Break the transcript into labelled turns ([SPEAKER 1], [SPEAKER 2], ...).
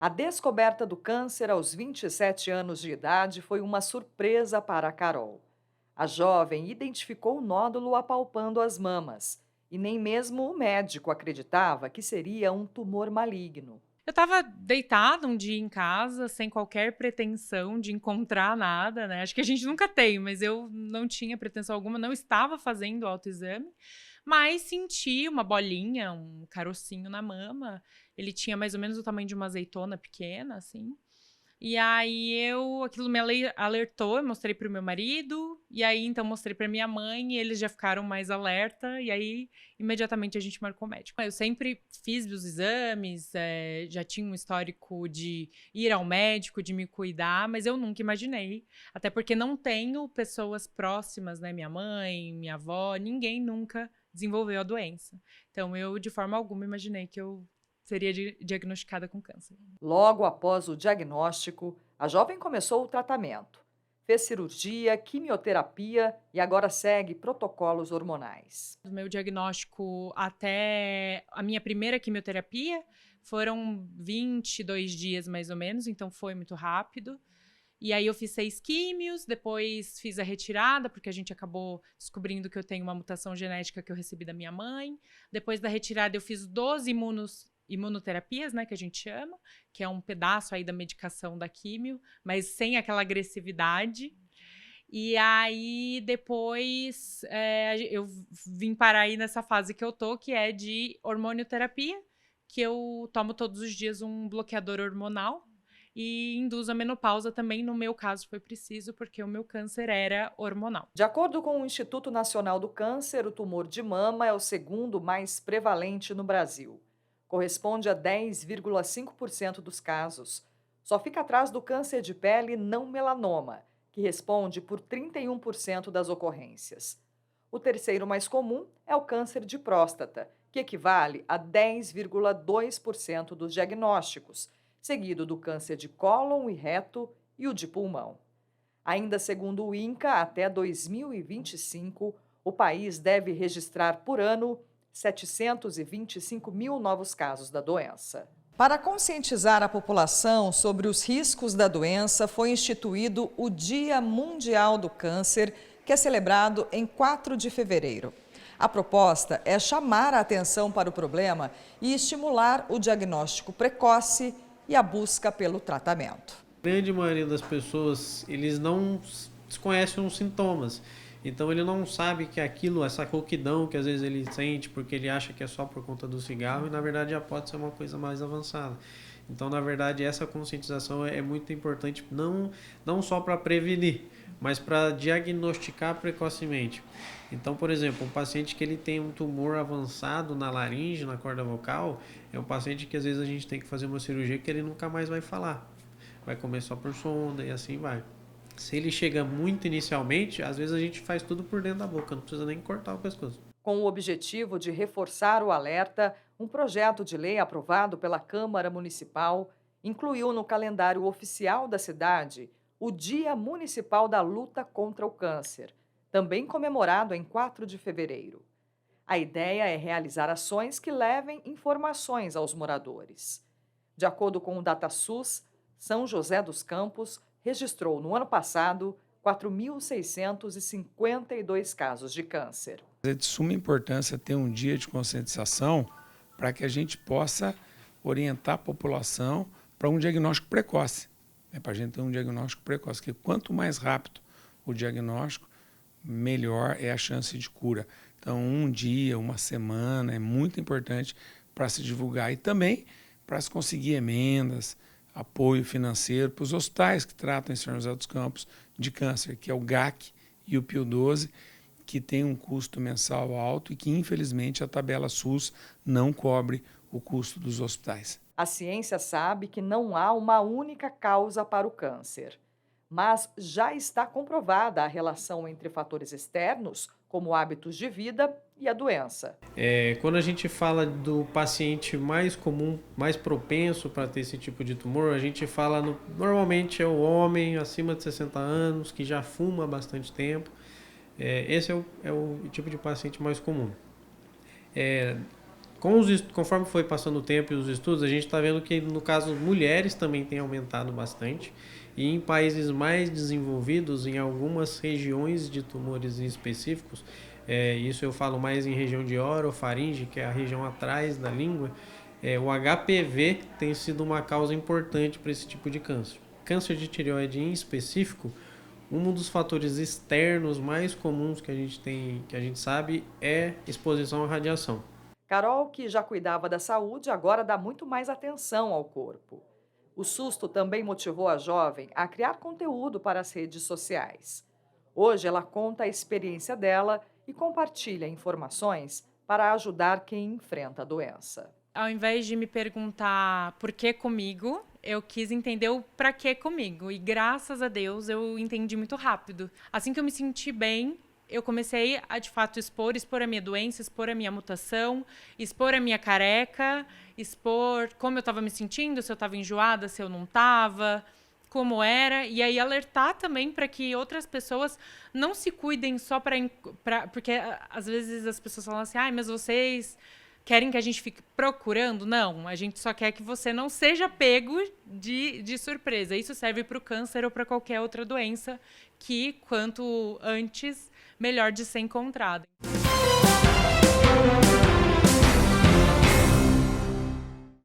[SPEAKER 1] A descoberta do câncer aos 27 anos de idade foi uma surpresa para a Carol. A jovem identificou o nódulo apalpando as mamas e nem mesmo o médico acreditava que seria um tumor maligno.
[SPEAKER 2] Eu estava deitada um dia em casa, sem qualquer pretensão de encontrar nada, né, acho que a gente nunca tem, mas eu não tinha pretensão alguma, não estava fazendo autoexame, mas senti uma bolinha, um carocinho na mama, ele tinha mais ou menos o tamanho de uma azeitona pequena, assim, e aí aquilo me alertou, eu mostrei para o meu marido, e aí então mostrei para minha mãe e eles já ficaram mais alerta, e aí imediatamente a gente marcou o médico. Eu sempre fiz os exames, já tinha um histórico de ir ao médico, de me cuidar, mas eu nunca imaginei, até porque não tenho pessoas próximas, né, minha mãe, minha avó, ninguém nunca desenvolveu a doença. Então eu de forma alguma imaginei que eu seria diagnosticada com câncer.
[SPEAKER 1] Logo após o diagnóstico, a jovem começou o tratamento. Fez cirurgia, quimioterapia e agora segue protocolos hormonais.
[SPEAKER 2] Do meu diagnóstico até a minha primeira quimioterapia foram 22 dias mais ou menos, então foi muito rápido. E aí eu fiz 6 químios, depois fiz a retirada, porque a gente acabou descobrindo que eu tenho uma mutação genética que eu recebi da minha mãe. Depois da retirada eu fiz 12 imunoterapias, né, que a gente chama, que é um pedaço aí da medicação da químio, mas sem aquela agressividade. E aí depois, eu vim parar aí nessa fase que eu tô, que é de hormonioterapia, que eu tomo todos os dias um bloqueador hormonal e induz a menopausa também, no meu caso foi preciso, porque o meu câncer era hormonal.
[SPEAKER 1] De acordo com o Instituto Nacional do Câncer, o tumor de mama é o segundo mais prevalente no Brasil. Corresponde a 10,5% dos casos. Só fica atrás do câncer de pele não melanoma, que responde por 31% das ocorrências. O terceiro mais comum é o câncer de próstata, que equivale a 10,2% dos diagnósticos, seguido do câncer de cólon e reto e o de pulmão. Ainda segundo o INCA, até 2025, o país deve registrar por ano 725 mil novos casos da doença. Para conscientizar a população sobre os riscos da doença, foi instituído o Dia Mundial do Câncer, que é celebrado em 4 de fevereiro. A proposta é chamar a atenção para o problema e estimular o diagnóstico precoce e a busca pelo tratamento.
[SPEAKER 3] A grande maioria das pessoas, eles não desconhecem os sintomas. Então ele não sabe que aquilo, essa coquidão que às vezes ele sente porque ele acha que é só por conta do cigarro e na verdade já pode ser uma coisa mais avançada. Então, na verdade, essa conscientização é muito importante não só para prevenir, mas para diagnosticar precocemente. Então, por exemplo, um paciente que ele tem um tumor avançado na laringe, na corda vocal, é um paciente que às vezes a gente tem que fazer uma cirurgia que ele nunca mais vai falar. Vai comer só por sonda e assim vai. Se ele chega muito inicialmente, às vezes a gente faz tudo por dentro da boca, não precisa nem cortar o pescoço.
[SPEAKER 1] Com o objetivo de reforçar o alerta, um projeto de lei aprovado pela Câmara Municipal incluiu no calendário oficial da cidade o Dia Municipal da Luta contra o Câncer, também comemorado em 4 de fevereiro. A ideia é realizar ações que levem informações aos moradores. De acordo com o DataSUS, São José dos Campos registrou no ano passado 4.652 casos de câncer.
[SPEAKER 4] É de suma importância ter um dia de conscientização para que a gente possa orientar a população para um diagnóstico precoce. Para a gente ter um diagnóstico precoce, porque quanto mais rápido o diagnóstico, melhor é a chance de cura. Então, um dia, uma semana é muito importante para se divulgar e também para se conseguir emendas, apoio financeiro para os hospitais que tratam em São José dos Campos de câncer, que é o GAC e o PIO12, que tem um custo mensal alto e que, infelizmente, a tabela SUS não cobre o custo dos hospitais.
[SPEAKER 1] A ciência sabe que não há uma única causa para o câncer, mas já está comprovada a relação entre fatores externos, como hábitos de vida, e a doença.
[SPEAKER 3] Quando a gente fala do paciente mais comum, mais propenso para ter esse tipo de tumor, a gente fala, normalmente é o homem acima de 60 anos, que já fuma há bastante tempo. Esse é o tipo de paciente mais comum. Conforme foi passando o tempo e os estudos, a gente está vendo que, no caso, mulheres também tem aumentado bastante. E em países mais desenvolvidos, em algumas regiões de tumores específicos, isso eu falo mais em região de orofaringe, que é a região atrás da língua, o HPV tem sido uma causa importante para esse tipo de câncer. Câncer de tireoide em específico, um dos fatores externos mais comuns que a gente sabe é exposição à radiação.
[SPEAKER 1] Carol, que já cuidava da saúde, agora dá muito mais atenção ao corpo. O susto também motivou a jovem a criar conteúdo para as redes sociais. Hoje ela conta a experiência dela e compartilha informações para ajudar quem enfrenta a doença.
[SPEAKER 2] Ao invés de me perguntar por que comigo, eu quis entender o pra que comigo. E graças a Deus eu entendi muito rápido. Assim que eu me senti bem, eu comecei a, de fato, expor a minha doença, expor a minha mutação, expor a minha careca, expor como eu estava me sentindo, se eu estava enjoada, se eu não estava, como era. E aí alertar também para que outras pessoas não se cuidem só porque às vezes as pessoas falam assim, mas vocês querem que a gente fique procurando? Não, a gente só quer que você não seja pego de surpresa. Isso serve para o câncer ou para qualquer outra doença que, quanto antes, melhor de ser encontrada.